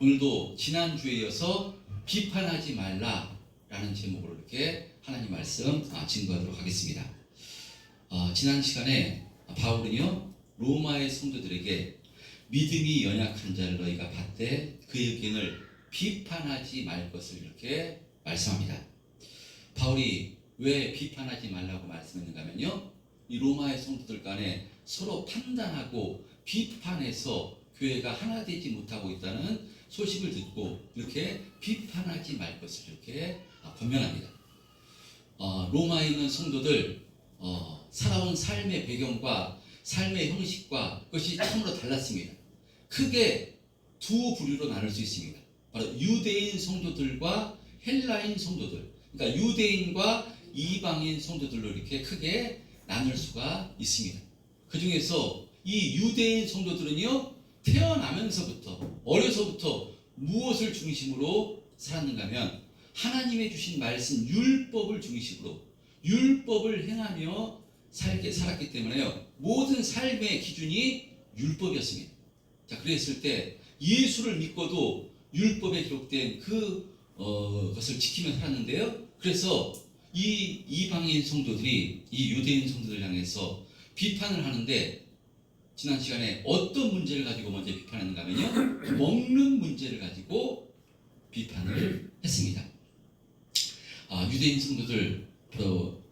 오늘도 지난주에 이어서 비판하지 말라라는 제목으로 이렇게 하나님 말씀 증거하도록 하겠습니다. 지난 시간에 바울은요 로마의 성도들에게 믿음이 연약한 자를 너희가 받되 그의 의견을 비판하지 말 것을 이렇게 말씀합니다. 바울이 왜 비판하지 말라고 말씀했는가 하면요, 이 로마의 성도들 간에 서로 판단하고 비판해서 교회가 하나 되지 못하고 있다는 소식을 듣고 이렇게 비판하지 말 것을 이렇게 권면합니다. 로마에 있는 성도들 살아온 삶의 배경과 삶의 형식과 그것이 참으로 달랐습니다. 크게 두 부류로 나눌 수 있습니다. 바로 유대인 성도들과 헬라인 성도들, 그러니까 유대인과 이방인 성도들로 이렇게 크게 나눌 수가 있습니다. 그 중에서 이 유대인 성도들은요, 태어나면서부터 어려서부터 무엇을 중심으로 살았는가 하면 하나님의 주신 말씀 율법을 중심으로 율법을 행하며 살았기 때문에요, 모든 삶의 기준이 율법이었습니다. 자, 그랬을 때 예수를 믿고도 율법에 기록된 그것을 지키며 살았는데요, 그래서 이 이방인 성도들이 이 유대인 성도들 향해서 비판을 하는데, 지난 시간에 어떤 문제를 가지고 먼저 비판했는가 하면요, 먹는 문제를 가지고 비판을 했습니다. 유대인 성도들,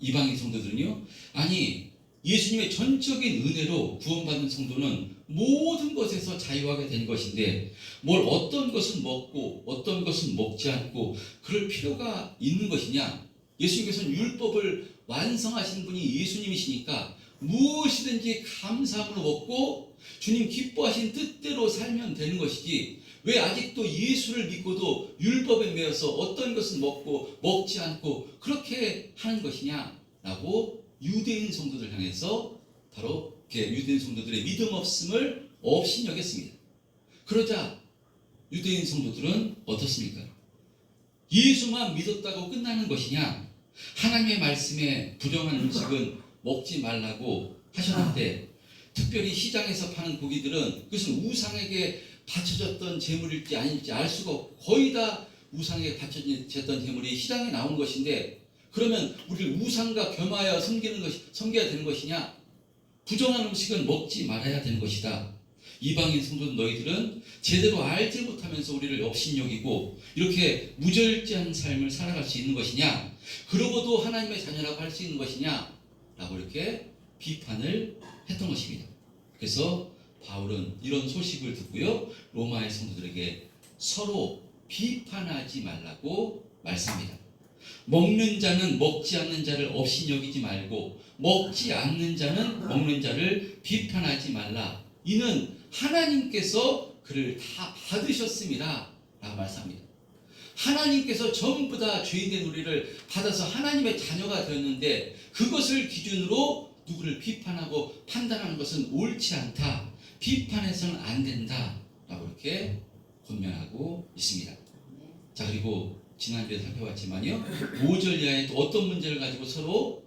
이방인 성도들은요, 아니 예수님의 전적인 은혜로 구원받은 성도는 모든 것에서 자유하게 된 것인데 뭘 어떤 것은 먹고 어떤 것은 먹지 않고 그럴 필요가 있는 것이냐? 예수님께서는 율법을 완성하신 분이 예수님이시니까 무엇이든지 감사함으로 먹고 주님 기뻐하신 뜻대로 살면 되는 것이지, 왜 아직도 예수를 믿고도 율법에 매여서 어떤 것은 먹고 먹지 않고 그렇게 하는 것이냐라고 유대인 성도들 향해서 바로 유대인 성도들의 믿음 없음을 업신여겼습니다. 그러자 유대인 성도들은 어떻습니까? 예수만 믿었다고 끝나는 것이냐? 하나님의 말씀에 부정한 음식은 먹지 말라고 하셨는데, 특별히 시장에서 파는 고기들은 그것은 우상에게 바쳐졌던 제물일지 아닐지 알 수가 없고 거의 다 우상에게 바쳐졌던 제물이 시장에 나온 것인데, 그러면 우리를 우상과 겸하여 섬겨야 되는 것이냐? 부정한 음식은 먹지 말아야 되는 것이다. 이방인 성도 너희들은 제대로 알지 못하면서 우리를 업신여기고 이렇게 무절제한 삶을 살아갈 수 있는 것이냐? 그러고도 하나님의 자녀라고 할 수 있는 것이냐? 라고 이렇게 비판을 했던 것입니다. 그래서 바울은 이런 소식을 듣고요, 로마의 성도들에게 서로 비판하지 말라고 말씀합니다. 먹는 자는 먹지 않는 자를 업신여기지 말고 먹지 않는 자는 먹는 자를 비판하지 말라. 이는 하나님께서 그를 다 받으셨습니다 라고 말씀합니다. 하나님께서 전부 다 죄인된 우리를 받아서 하나님의 자녀가 되었는데 그것을 기준으로 누구를 비판하고 판단하는 것은 옳지 않다, 비판해서는 안 된다 라고 이렇게 권면하고 있습니다. 자, 그리고 지난주에 살펴봤지만요, 5절 이하에 또 어떤 문제를 가지고 서로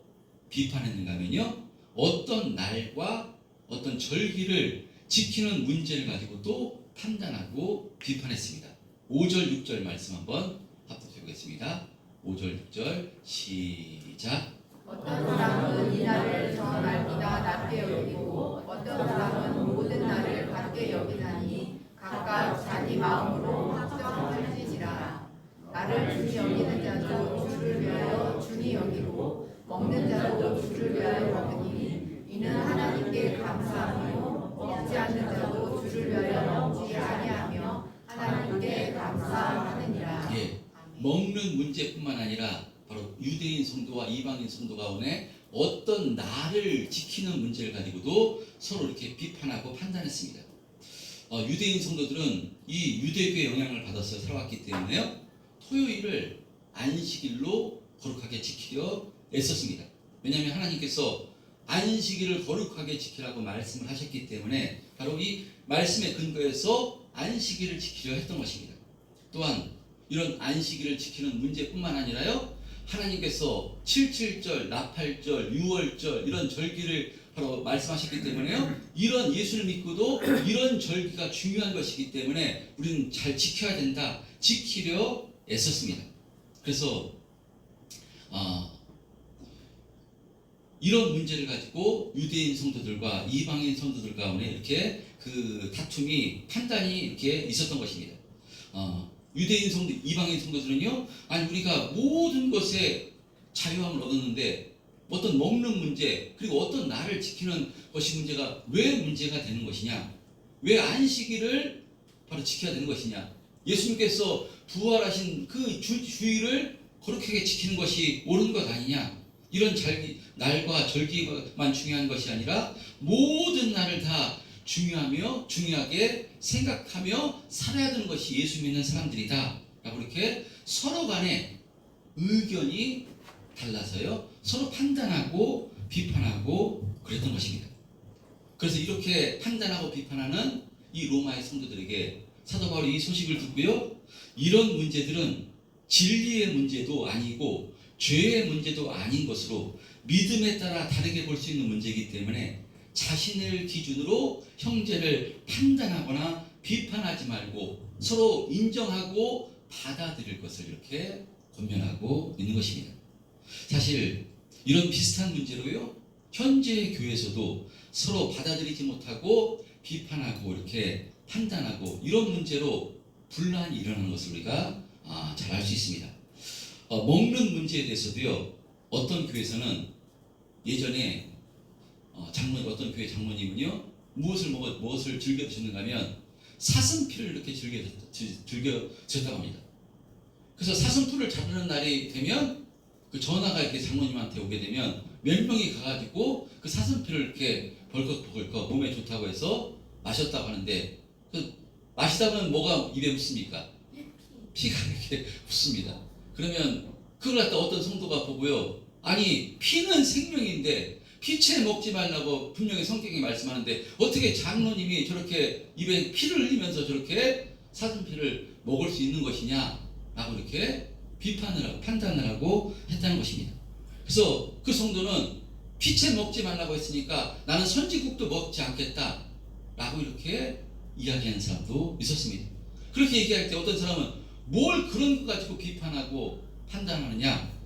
비판했는가 하면요, 어떤 날과 어떤 절기를 지키는 문제를 가지고 또 판단하고 비판했습니다. 5절 6절 말씀 한번 합독해 보겠습니다. 5절 6절 시작. 어떤 사람은 이 날을 저 날보다 낮게 여기고 어떤 사람은 모든 날을 같게 여기나니 각각 자기 마음으로 확정할지니라. 나를 주니 여기는 자도 주를 위하여 주니 여기고 먹는 자도 주를 위하여 먹으니 이는 하나님께 감사하며 먹지 않는 자도 주를 위하여 먹지 아니하며 하나님께 감사하느니라. 먹는 문제뿐만 아니라 바로 유대인 성도와 이방인 성도 가운데 어떤 날을 지키는 문제를 가지고도 서로 이렇게 비판하고 판단했습니다. 유대인 성도들은 이 유대교의 영향을 받아서 살아왔기 때문에요, 토요일을 안식일로 거룩하게 지키려 애썼습니다. 왜냐하면 하나님께서 안식일을 거룩하게 지키라고 말씀을 하셨기 때문에 바로 이 말씀의 근거에서 안식일을 지키려 했던 것입니다. 또한 이런 안식일을 지키는 문제뿐만 아니라요, 하나님께서 77절, 나팔절, 유월절 이런 절기를 바로 말씀하셨기 때문에요. 이런 예수를 믿고도 이런 절기가 중요한 것이기 때문에 우리는 잘 지켜야 된다. 지키려 애썼습니다. 그래서 이런 문제를 가지고 유대인 성도들과 이방인 성도들 가운데 이렇게 그 다툼이 판단이 이렇게 있었던 것입니다. 유대인 성도, 이방인 성도들은요, 아니 우리가 모든 것에 자유함을 얻었는데 어떤 먹는 문제 그리고 어떤 날을 지키는 것이 문제가 왜 문제가 되는 것이냐? 왜 안식일을 바로 지켜야 되는 것이냐? 예수님께서 부활하신 그 주일을 거룩하게 지키는 것이 옳은 것 아니냐? 이런 날과 절기만 중요한 것이 아니라 모든 날을 다 중요하며 중요하게 생각하며 살아야 되는 것이 예수 믿는 사람들이다 라고 이렇게 서로 간에 의견이 달라서요 서로 판단하고 비판하고 그랬던 것입니다. 그래서 이렇게 판단하고 비판하는 이 로마의 성도들에게 사도 바울이 이 소식을 듣고요, 이런 문제들은 진리의 문제도 아니고 죄의 문제도 아닌 것으로 믿음에 따라 다르게 볼 수 있는 문제이기 때문에 자신을 기준으로 형제를 판단하거나 비판하지 말고 서로 인정하고 받아들일 것을 이렇게 권면하고 있는 것입니다. 사실 이런 비슷한 문제로요, 현재 교회에서도 서로 받아들이지 못하고 비판하고 이렇게 판단하고 이런 문제로 분란이 일어나는 것을 우리가 잘 알 수 있습니다. 먹는 문제에 대해서도요, 어떤 교회에서는 예전에 어떤 교회 장로님은요, 무엇을 즐겨 드셨는가 하면 사슴피를 이렇게 즐겨 드셨다고 합니다. 그래서 사슴풀을 자르는 날이 되면 그 전화가 이렇게 장로님한테 오게 되면 몇 명이 가가지고 그 사슴피를 이렇게 벌컥벌컥 몸에 좋다고 해서 마셨다고 하는데, 그 마시다 보면 뭐가 입에 묻습니까? 피가 이렇게 묻습니다. 그러면 그걸 갖다 어떤 성도가 보고요, 아니 피는 생명인데 피채 먹지 말라고 분명히 성경이 말씀하는데 어떻게 장로님이 저렇게 입에 피를 흘리면서 저렇게 사슴피를 먹을 수 있는 것이냐 라고 이렇게 비판을 하고 판단을 하고 했다는 것입니다. 그래서 그 성도는 피채 먹지 말라고 했으니까 나는 선지국도 먹지 않겠다 라고 이렇게 이야기하는 사람도 있었습니다. 그렇게 얘기할 때 어떤 사람은 뭘 그런 거 가지고 비판하고 판단하느냐,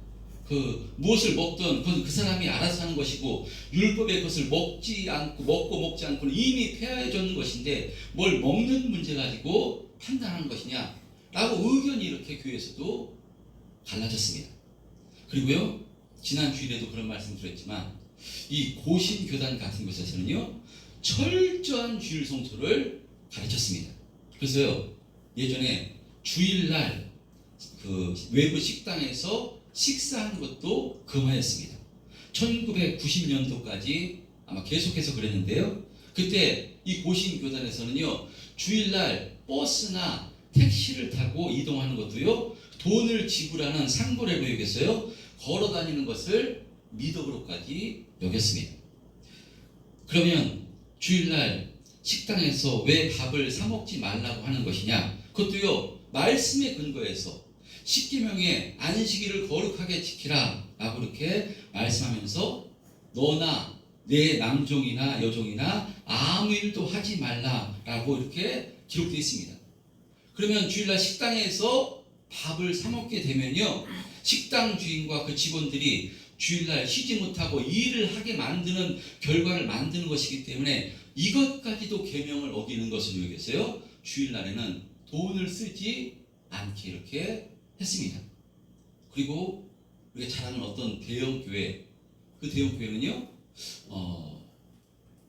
무엇을 먹든 그건 그 사람이 알아서 하는 것이고 율법의 것을 먹고 먹지 않고는 이미 폐하해졌는 것인데 뭘 먹는 문제 가지고 판단하는 것이냐 라고 의견이 이렇게 교회에서도 갈라졌습니다. 그리고요, 지난 주일에도 그런 말씀 드렸지만 이 고신교단 같은 곳에서는요 철저한 주일 성수를 가르쳤습니다. 그래서요, 예전에 주일날 그 외부 식당에서 식사하는 것도 금하였습니다. 1990년도까지 아마 계속해서 그랬는데요, 그때 이 고신교단에서는요 주일날 버스나 택시를 타고 이동하는 것도요 돈을 지불하는 상고례로 여겼어요. 걸어 다니는 것을 미덕으로까지 여겼습니다. 그러면 주일날 식당에서 왜 밥을 사 먹지 말라고 하는 것이냐? 그것도요 말씀에 근거해서 십계명에 안식일을 거룩하게 지키라 라고 이렇게 말씀하면서 너나 내 남종이나 여종이나 아무 일도 하지 말라 라고 이렇게 기록되어 있습니다. 그러면 주일날 식당에서 밥을 사 먹게 되면요, 식당 주인과 그 직원들이 주일날 쉬지 못하고 일을 하게 만드는 결과를 만드는 것이기 때문에 이것까지도 계명을 어기는 것으로 여겨서요 주일날에는 돈을 쓰지 않게 이렇게 했습니다. 그리고 우리가 잘 아는 어떤 대형교회, 그 대형교회는요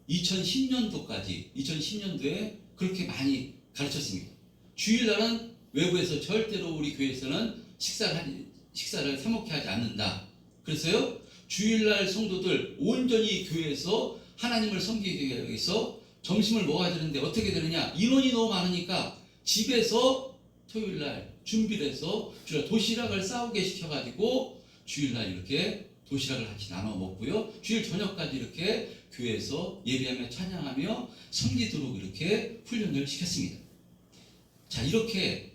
2010년도에 그렇게 많이 가르쳤습니다. 주일날은 외부에서 절대로 우리 교회에서는 식사를 사 먹게 하지 않는다. 그래서요 주일날 성도들 온전히 교회에서 하나님을 섬기기 위해서 점심을 먹어야 되는데 어떻게 되느냐, 인원이 너무 많으니까 집에서 토요일날 준비를 해서 주일날 도시락을 싸우게 시켜가지고 주일날 이렇게 도시락을 같이 나눠 먹고요, 주일 저녁까지 이렇게 교회에서 예배하며 찬양하며 섬기도록 이렇게 훈련을 시켰습니다. 자, 이렇게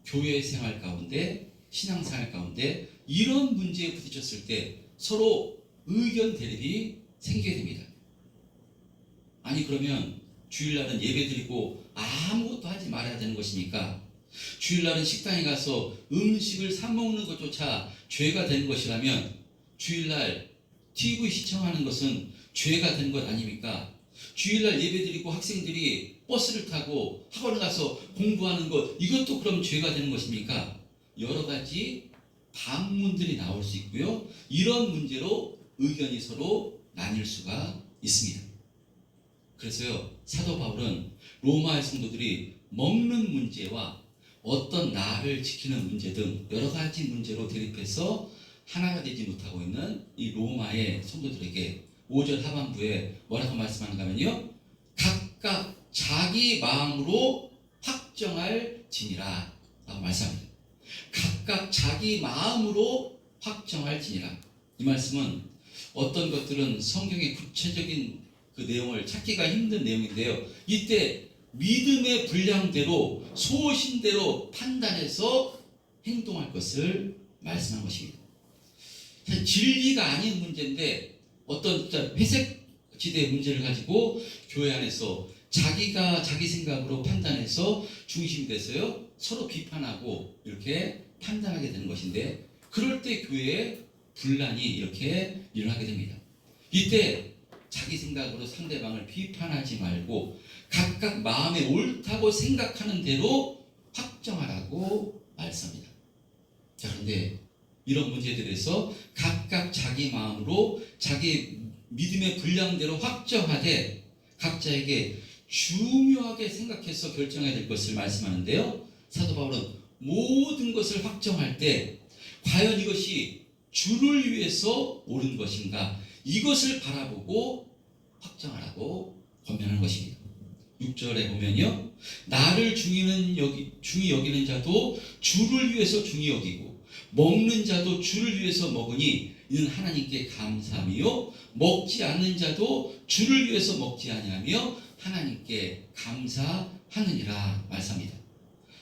교회 생활 가운데, 신앙생활 가운데 이런 문제에 부딪혔을 때 서로 의견 대립이 생기게 됩니다. 아니 그러면 주일날은 예배드리고 아무것도 하지 말아야 되는 것입니까? 주일날은 식당에 가서 음식을 사 먹는 것조차 죄가 되는 것이라면 주일날 TV 시청하는 것은 죄가 되는 것 아닙니까? 주일날 예배드리고 학생들이 버스를 타고 학원에 가서 공부하는 것, 이것도 그럼 죄가 되는 것입니까? 여러 가지 반문들이 나올 수 있고요. 이런 문제로 의견이 서로 나뉠 수가 있습니다. 그래서요, 사도 바울은 로마의 성도들이 먹는 문제와 어떤 나를 지키는 문제 등 여러 가지 문제로 대립해서 하나가 되지 못하고 있는 이 로마의 성도들에게 5절 하반부에 뭐라고 말씀하는가 하면요, 각각 자기 마음으로 확정할 지니라 라고 말씀합니다. 각각 자기 마음으로 확정할 지니라. 이 말씀은 어떤 것들은 성경의 구체적인 그 내용을 찾기가 힘든 내용인데요, 이때 믿음의 분량대로 소신대로 판단해서 행동할 것을 말씀한 것입니다. 사실 진리가 아닌 문제인데 어떤 회색 지대의 문제를 가지고 교회 안에서 자기가 자기 생각으로 판단해서 중심이 돼서요, 서로 비판하고 이렇게 판단하게 되는 것인데, 그럴 때 교회에 분란이 이렇게 일어나게 됩니다. 이때 자기 생각으로 상대방을 비판하지 말고 각각 마음에 옳다고 생각하는 대로 확정하라고 말씀합니다. 자, 그런데 이런 문제들에서 각각 자기 마음으로 자기 믿음의 분량대로 확정하되 각자에게 중요하게 생각해서 결정해야 될 것을 말씀하는데요, 사도 바울은 모든 것을 확정할 때 과연 이것이 주를 위해서 옳은 것인가, 이것을 바라보고 확정하라고 권면하는 것입니다. 6절에 보면요, 나를 중히 여기는 자도 주를 위해서 중히 여기고 먹는 자도 주를 위해서 먹으니 이는 하나님께 감사하며 먹지 않는 자도 주를 위해서 먹지 아니하며 하나님께 감사하느니라 말씀합니다.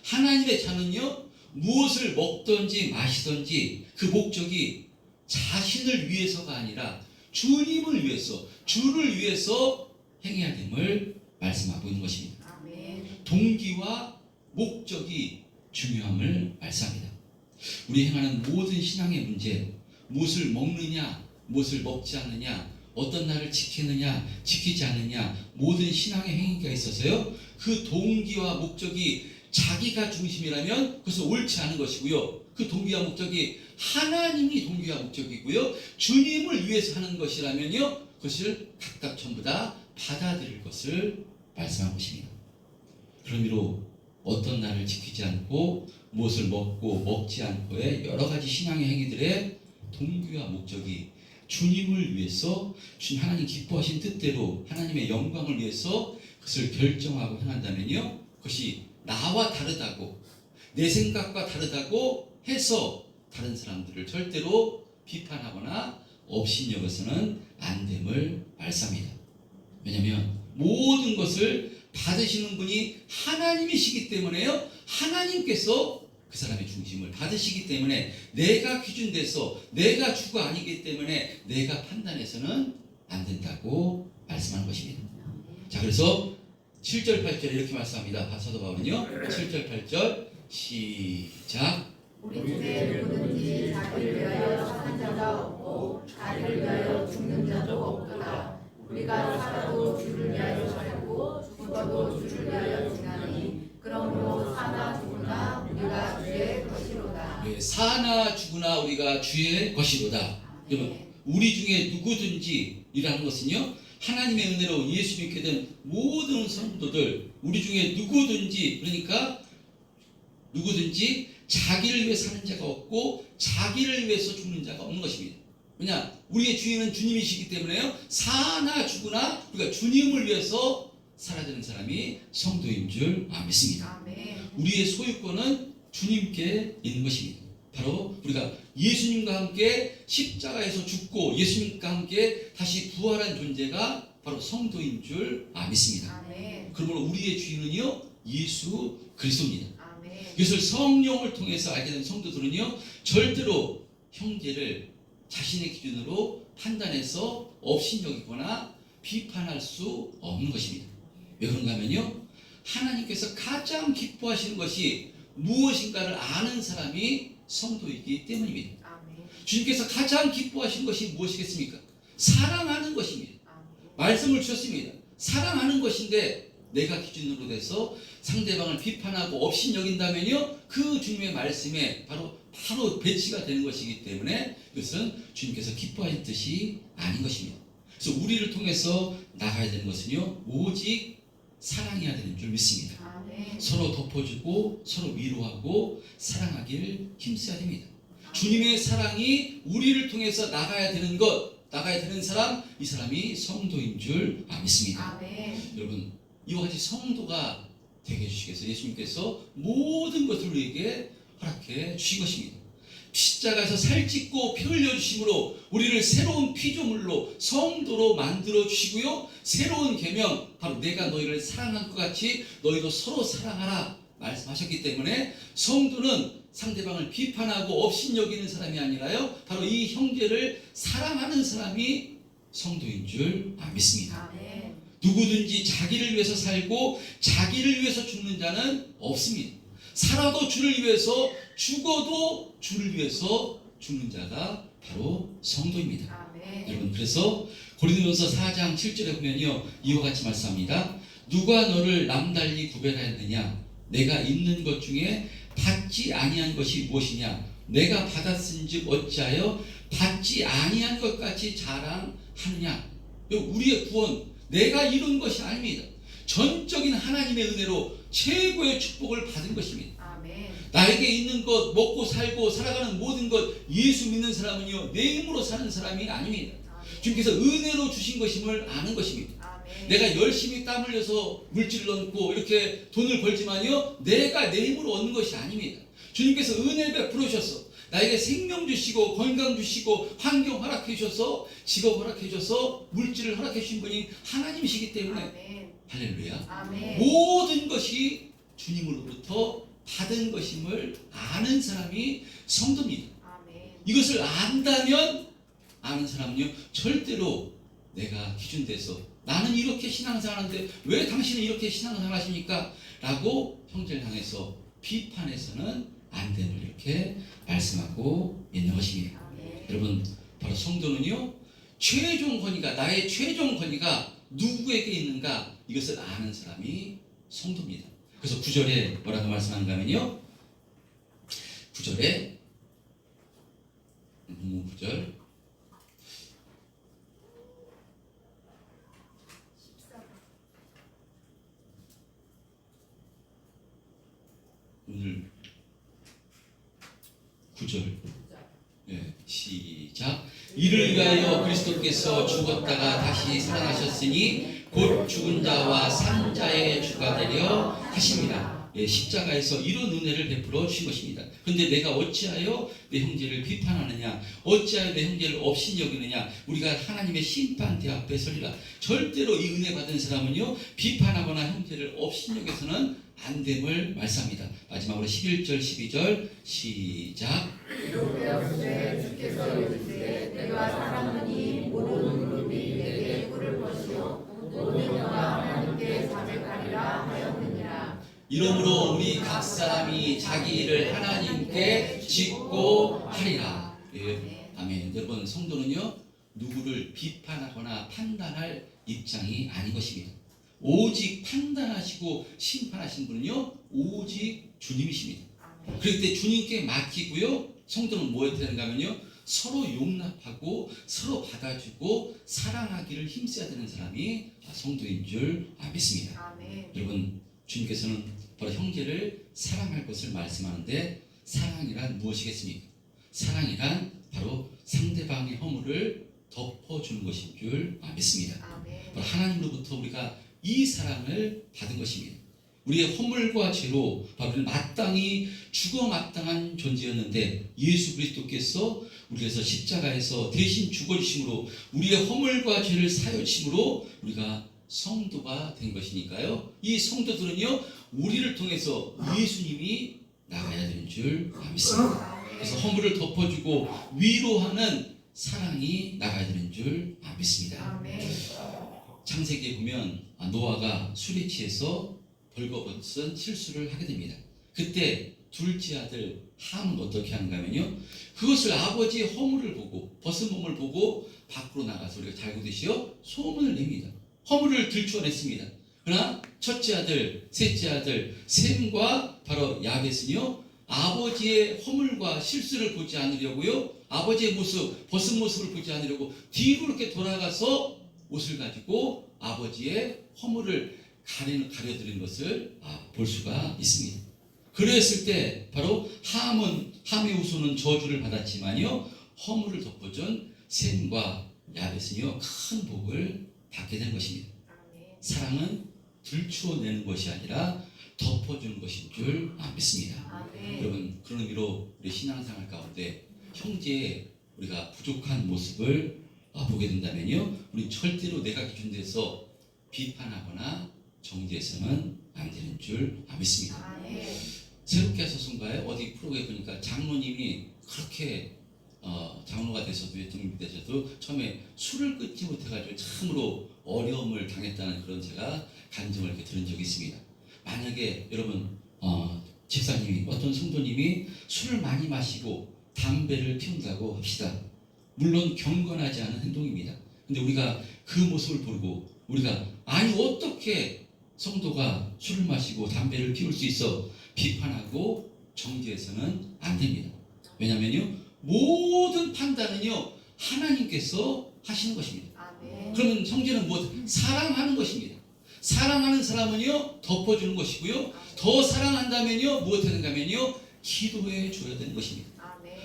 하나님의 자는요, 무엇을 먹든지 마시든지 그 목적이 자신을 위해서가 아니라 주님을 위해서, 주를 위해서 행해야 됨을 말씀하고 있는 것입니다. 아멘. 동기와 목적이 중요함을 말씀합니다. 우리 행하는 모든 신앙의 문제, 무엇을 먹느냐, 무엇을 먹지 않느냐, 어떤 날을 지키느냐, 지키지 않느냐, 모든 신앙의 행위가 있어서요, 그 동기와 목적이 자기가 중심이라면 그것은 옳지 않은 것이고요, 그 동기와 목적이 하나님이 동기와 목적이고요, 주님을 위해서 하는 것이라면요, 그것을 각각 전부 다 받아들일 것을 말씀한 것입니다. 그런 의미로 어떤 날을 지키지 않고 무엇을 먹고 먹지 않고의 여러 가지 신앙의 행위들의 동기와 목적이 주님을 위해서, 주님 하나님 기뻐하신 뜻대로 하나님의 영광을 위해서 그것을 결정하고 행한다면요, 그것이 나와 다르다고, 내 생각과 다르다고 해서 다른 사람들을 절대로 비판하거나 업신여겨서는 안 됨을 말씀합니다. 왜냐하면 모든 것을 받으시는 분이 하나님이시기 때문에요, 하나님께서 그 사람의 중심을 받으시기 때문에 내가 기준돼서 내가 주가 아니기 때문에 내가 판단해서는 안 된다고 말씀하는 것입니다. 자, 그래서 7절 8절에 이렇게 말씀합니다. 사도 바울은요, 7절 8절 시작. 우리 중에 누구든지 자기를 위하여 사는 자가 없고 자기를 위하여 죽는 자도 없도다. 우리가 살아도 주를 위하여 살고 죽어도 주를 위하여 죽나니 그러므로 사나 죽으나 우리가 주의 것이로다. 네, 사나 죽으나 우리가 주의 것이로다. 여러분, 우리 중에 누구든지 이라는 것은요, 하나님의 은혜로 예수 믿게 된 모든 성도들, 우리 중에 누구든지, 그러니까 누구든지 자기를 위해 사는 자가 없고 자기를 위해서 죽는 자가 없는 것입니다. 왜냐? 우리의 주인은 주님이시기 때문에요, 사나 죽으나 우리가 주님을 위해서 살아야 되는 사람이 성도인 줄 믿습니다. 아멘. 우리의 소유권은 주님께 있는 것입니다. 바로 우리가 예수님과 함께 십자가에서 죽고 예수님과 함께 다시 부활한 존재가 바로 성도인 줄 믿습니다. 아멘. 그러므로 우리의 주인은요, 예수 그리스도입니다. 아멘. 이것을 성령을 통해서 알게 된 성도들은요, 절대로 형제를 자신의 기준으로 판단해서 업신여기거나 비판할 수 없는 것입니다. 왜 그런가 하면요, 하나님께서 가장 기뻐하시는 것이 무엇인가를 아는 사람이 성도이기 때문입니다. 아멘. 주님께서 가장 기뻐하시는 것이 무엇이겠습니까? 사랑하는 것입니다. 아멘. 말씀을 주셨습니다. 사랑하는 것인데 내가 기준으로 돼서 상대방을 비판하고 업신여긴다면요, 그 주님의 말씀에 바로 배치가 되는 것이기 때문에 이것은 주님께서 기뻐하는 뜻이 아닌 것입니다. 그래서 우리를 통해서 나가야 되는 것은요, 오직 사랑해야 되는 줄 믿습니다. 아멘. 서로 덮어주고 서로 위로하고 사랑하길 힘써야 됩니다. 주님의 사랑이 우리를 통해서 나가야 되는 사람, 이 사람이 성도인 줄 믿습니다. 아멘. 여러분, 이와 같이 성도가 되게 해주시겠어요? 예수님께서 모든 것을 우리에게 허락해 주신 것입니다. 십자가에서 살찢고 피 흘려주심으로 우리를 새로운 피조물로 성도로 만들어 주시고요, 새로운 계명, 바로 내가 너희를 사랑한 것 같이 너희도 서로 사랑하라 말씀하셨기 때문에 성도는 상대방을 비판하고 업신여기는 사람이 아니라요, 바로 이 형제를 사랑하는 사람이 성도인 줄 믿습니다. 아멘. 누구든지 자기를 위해서 살고 자기를 위해서 죽는 자는 없습니다. 살아도 주를 위해서, 죽어도 주를 위해서 죽는 자가 바로 성도입니다. 아멘. 여러분, 그래서 고린도전서 4장 7절에 보면요, 이와 같이 말씀합니다. 누가 너를 남달리 구별하였느냐? 내가 있는 것 중에 받지 아니한 것이 무엇이냐? 내가 받았은즉 어찌하여 받지 아니한 것 같이 자랑하느냐? 우리의 구원, 내가 이룬 것이 아닙니다. 전적인 하나님의 은혜로 최고의 축복을 받은 것입니다. 아멘. 나에게 있는 것, 먹고 살고 살아가는 모든 것, 예수 믿는 사람은요, 내 힘으로 사는 사람이 아닙니다. 주님께서 은혜로 주신 것임을 아는 것입니다. 아멘. 내가 열심히 땀 흘려서 물질을 얻고 이렇게 돈을 벌지만요, 내가 내 힘으로 얻는 것이 아닙니다. 주님께서 은혜 베풀어 주셔서 나에게 생명 주시고 건강 주시고 환경 허락해 주셔서 직업 허락해 주셔서 물질을 허락해 주신 분이 하나님이시기 때문에 아멘. 할렐루야. 아멘. 모든 것이 주님으로부터 받은 것임을 아는 사람이 성도입니다. 아멘. 이것을 안다면, 아는 사람은요, 절대로 내가 기준돼서 나는 이렇게 신앙생활하는데 왜 당신은 이렇게 신앙생활 하십니까? 라고 형제를 향해서 비판해서는 안 되는, 이렇게 말씀하고 있는 것입니다. 아멘. 여러분, 바로 성도는요, 최종 권위가, 나의 최종 권위가 누구에게 있는가, 이것을 아는 사람이 성도입니다. 그래서 9절에 뭐라고 말씀하는가 하면요, 9절에 9절 오늘 9절, 네, 시작. 이를 위하여 그리스도께서 죽었다가 다시 살아나셨으니 곧 죽은 자와 산 자의 주가 되려 하십니다. 예, 십자가에서 이런 은혜를 베풀어 주신 것입니다. 그런데 내가 어찌하여 내 형제를 비판하느냐, 어찌하여 내 형제를 업신여기느냐, 우리가 하나님의 심판대 앞에 서리라. 절대로 이 은혜 받은 사람은요, 비판하거나 형제를 업신여겨서는 안 됨을 말씀합니다. 마지막으로 11절 12절 시작. 이로 되었으되 주께서 이르시되 내가 사랑하니 모든 무릎이 내게 꿇을 것이요 모든 혀가 하나님께 자백하리라 하였느니라. 이러므로 우리 각 사람이 자기 일을 하나님께 짓고 하리라. 예, 아멘. 여러분, 성도는요, 누구를 비판하거나 판단할 입장이 아닌 것입니다. 오직 판단하시고 심판하신 분은요, 오직 주님이십니다. 아멘. 그럴 때 주님께 맡기고요, 성도는 뭐 해야 되는가 하면요, 서로 용납하고 서로 받아주고 사랑하기를 힘써야 되는 사람이 성도인 줄 믿습니다. 아멘. 여러분, 주님께서는 바로 형제를 사랑할 것을 말씀하는데, 사랑이란 무엇이겠습니까? 사랑이란 바로 상대방의 허물을 덮어주는 것인 줄 믿습니다. 아멘. 바로 하나님으로부터 우리가 이 사랑을 받은 것입니다. 우리의 허물과 죄로 바로 마땅히 죽어 마땅한 존재였는데, 예수 그리스도께서 우리에서 십자가에서 대신 죽어주심으로 우리의 허물과 죄를 사여 주심으로 우리가 성도가 된 것이니까요, 이 성도들은요, 우리를 통해서 예수님이 나가야 되는 줄 믿습니다. 그래서 허물을 덮어주고 위로하는 사랑이 나가야 되는 줄 믿습니다. 아멘. 창세기에 보면 노아가 술에 취해서 벌거벗은 실수를 하게 됩니다. 그때 둘째 아들 함은 어떻게 하는가 하면요, 그것을 아버지의 허물을 보고 벗은 몸을 보고 밖으로 나가서 우리가 잘 보듯이요 소문을 냅니다. 허물을 들추어냈습니다. 그러나 첫째 아들, 셋째 아들 셈과 바로 야벳은요, 아버지의 허물과 실수를 보지 않으려고요, 아버지의 모습, 벗은 모습을 보지 않으려고 뒤로 이렇게 돌아가서 옷을 가지고 아버지의 허물을 가려드린 것을 볼 수가 있습니다. 그랬을 때 바로 함의 후손은 저주를 받았지만요, 허물을 덮어준 셈과 야벳은요 큰 복을 받게 된 것입니다. 사랑은 들추어내는 것이 아니라 덮어주는 것인 줄 믿습니다. 여러분, 그런 의미로 우리 신앙생활 가운데 형제의 우리가 부족한 모습을 보게 된다면요, 우리 절대로 내가 기준돼서 비판하거나 정죄해서는 안 되는 줄 믿습니다. 새롭게 하셨던가요? 어디 프로그램에 보니까 장로님이 그렇게 장로가 되셔도 등록이 되셔도 처음에 술을 끊지 못해가지고 참으로 어려움을 당했다는 그런 제가 간증을 이렇게 들은 적이 있습니다. 만약에 여러분 집사님이, 어떤 성도님이 술을 많이 마시고 담배를 피운다고 합시다. 물론 경건하지 않은 행동입니다. 근데 우리가 그 모습을 보고 우리가 아니 어떻게 성도가 술을 마시고 담배를 피울 수 있어 비판하고 정죄해서는 안 됩니다. 왜냐하면요, 모든 판단은요 하나님께서 하시는 것입니다. 그러면 형제는 무엇? 사랑하는 것입니다. 사랑하는 사람은요 덮어주는 것이고요, 더 사랑한다면요 무엇 하는가면요 기도해 줘야 되는 것입니다.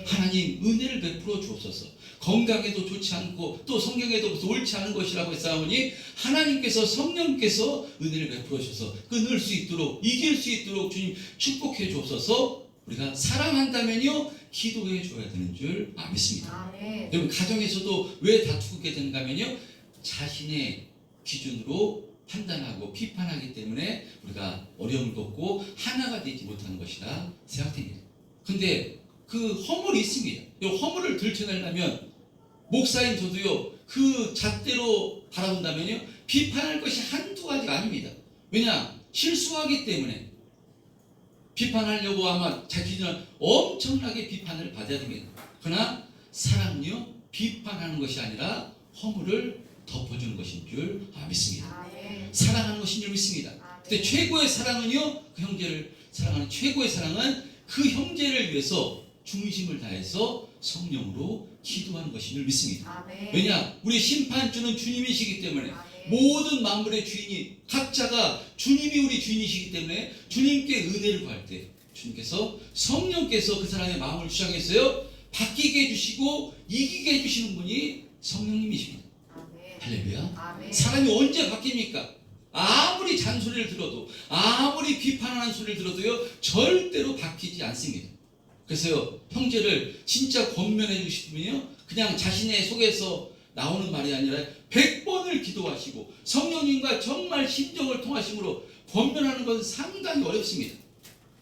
하나님 은혜를 베풀어 주옵소서. 건강에도 좋지 않고 또 성경에도 옳지 않은 것이라고 했사오니 하나님께서, 성령께서 은혜를 베풀어 주셔서 끊을 수 있도록, 이길 수 있도록 주님 축복해 주옵소서. 우리가 사랑한다면요 기도해 줘야 되는 줄 믿습니다. 여러분, 가정에서도 왜 다투게 되는가 하면요 자신의 기준으로 판단하고 비판하기 때문에 우리가 어려움을 겪고 하나가 되지 못하는 것이라 생각됩니다. 근데 그 허물이 있습니다. 이 허물을 들춰내려면 목사인 저도요 그 잣대로 바라본다면요 비판할 것이 한두 가지가 아닙니다. 왜냐? 실수하기 때문에 비판하려고 아마 자기 기준은 엄청나게 비판을 받아야 됩니다. 그러나 사랑은요 비판하는 것이 아니라 허물을 덮어주는 것인 줄 믿습니다. 사랑하는 것인 줄 믿습니다. 근데 최고의 사랑은요, 그 형제를 사랑하는 최고의 사랑은 그 형제를 위해서 중심을 다해서 성령으로 기도하는 것인 줄 믿습니다. 왜냐? 우리 심판주는 주님이시기 때문에 모든 만물의 주인이 각자가 주님이 우리 주인이시기 때문에 주님께 은혜를 구할 때 주님께서, 성령께서 그 사람의 마음을 주장해서요 바뀌게 해주시고 이기게 해주시는 분이 성령님이십니다. 할렐루야. 사람이 언제 바뀝니까? 아무리 잔소리를 들어도, 아무리 비판하는 소리를 들어도요 절대로 바뀌지 않습니다. 그래서요 형제를 진짜 권면해 주시면요 그냥 자신의 속에서 나오는 말이 아니라 100번을 기도하시고 성령님과 정말 심정을 통하심으로 권면하는 것은 상당히 어렵습니다.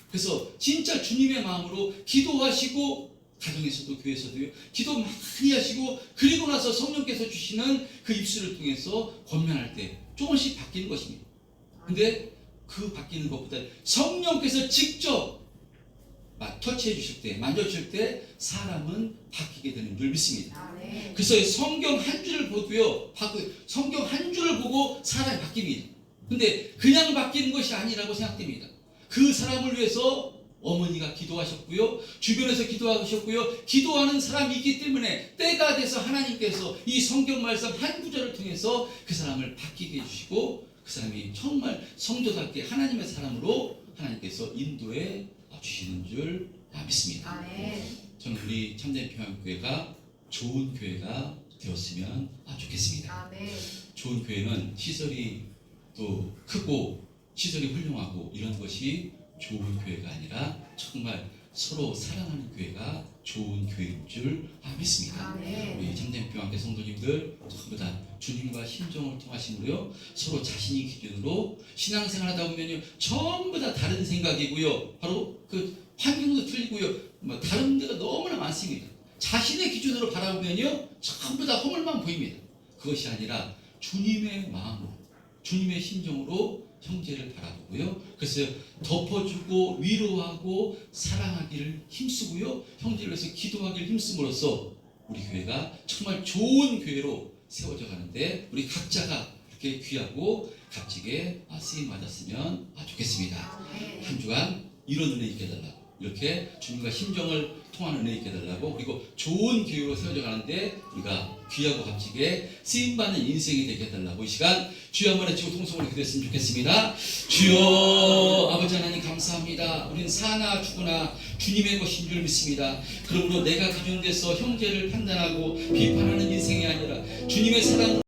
그래서 진짜 주님의 마음으로 기도하시고, 가정에서도 교회에서도요 기도 많이 하시고, 그리고 나서 성령께서 주시는 그 입술을 통해서 권면할 때 조금씩 바뀌는 것입니다. 근데 그 바뀌는 것보다 성령께서 직접 터치해 주실 때, 만져주실 때 사람은 바뀌게 되는 줄 믿습니다. 그래서 성경 한 줄을 보고요, 성경 한 줄을 보고 사람이 바뀝니다. 근데 그냥 바뀌는 것이 아니라고 생각됩니다. 그 사람을 위해서 어머니가 기도하셨고요, 주변에서 기도하셨고요, 기도하는 사람이 있기 때문에 때가 돼서 하나님께서 이 성경 말씀 한 구절을 통해서 그 사람을 바뀌게 해주시고, 그 사람이 정말 성도답게 하나님의 사람으로 하나님께서 인도해 주시는 줄 믿습니다. 저는 우리 참된 평안교회가 좋은 교회가 되었으면 좋겠습니다. 좋은 교회는 시설이 또 크고 시설이 훌륭하고 이런 것이 좋은 교회가 아니라 정말 서로 사랑하는 교회가 좋은 교회인 줄 믿습니다. 우리 참된 평안교회 성도님들 전부 다 주님과 심정을 통하심으로요 서로 자신이 기준으로 신앙생활하다 보면요 전부 다 다른 생각이고요, 바로 그 환경도 틀리고요, 다른 데가 너무나 많습니다. 자신의 기준으로 바라보면요 전부 다 허물만 보입니다. 그것이 아니라 주님의 마음으로, 주님의 심정으로 형제를 바라보고요. 그래서 덮어주고 위로하고 사랑하기를 힘쓰고요. 형제를 위해서 기도하기를 힘씀으로써 우리 교회가 정말 좋은 교회로 세워져 가는데 우리 각자가 이렇게 귀하고 값지게 쓰임 받았으면 좋겠습니다. 한 주간 이런 은혜 있게 해달라고, 이렇게 주님과 심정을 통한 은혜 있게 해달라고, 그리고 좋은 교회로 세워져 가는데 우리가 귀하고 값지게 쓰임받는 인생이 되게 해달라고 이 시간 주여 한번 외치고 통성으로 기도했으면 좋겠습니다. 주여 아버지 하나님 감사합니다. 우리는 사나 죽으나 주님의 것인 줄 믿습니다. 그러므로 내가 기준돼서 형제를 판단하고 비판하는 인생이 아니라 주님의 사랑으로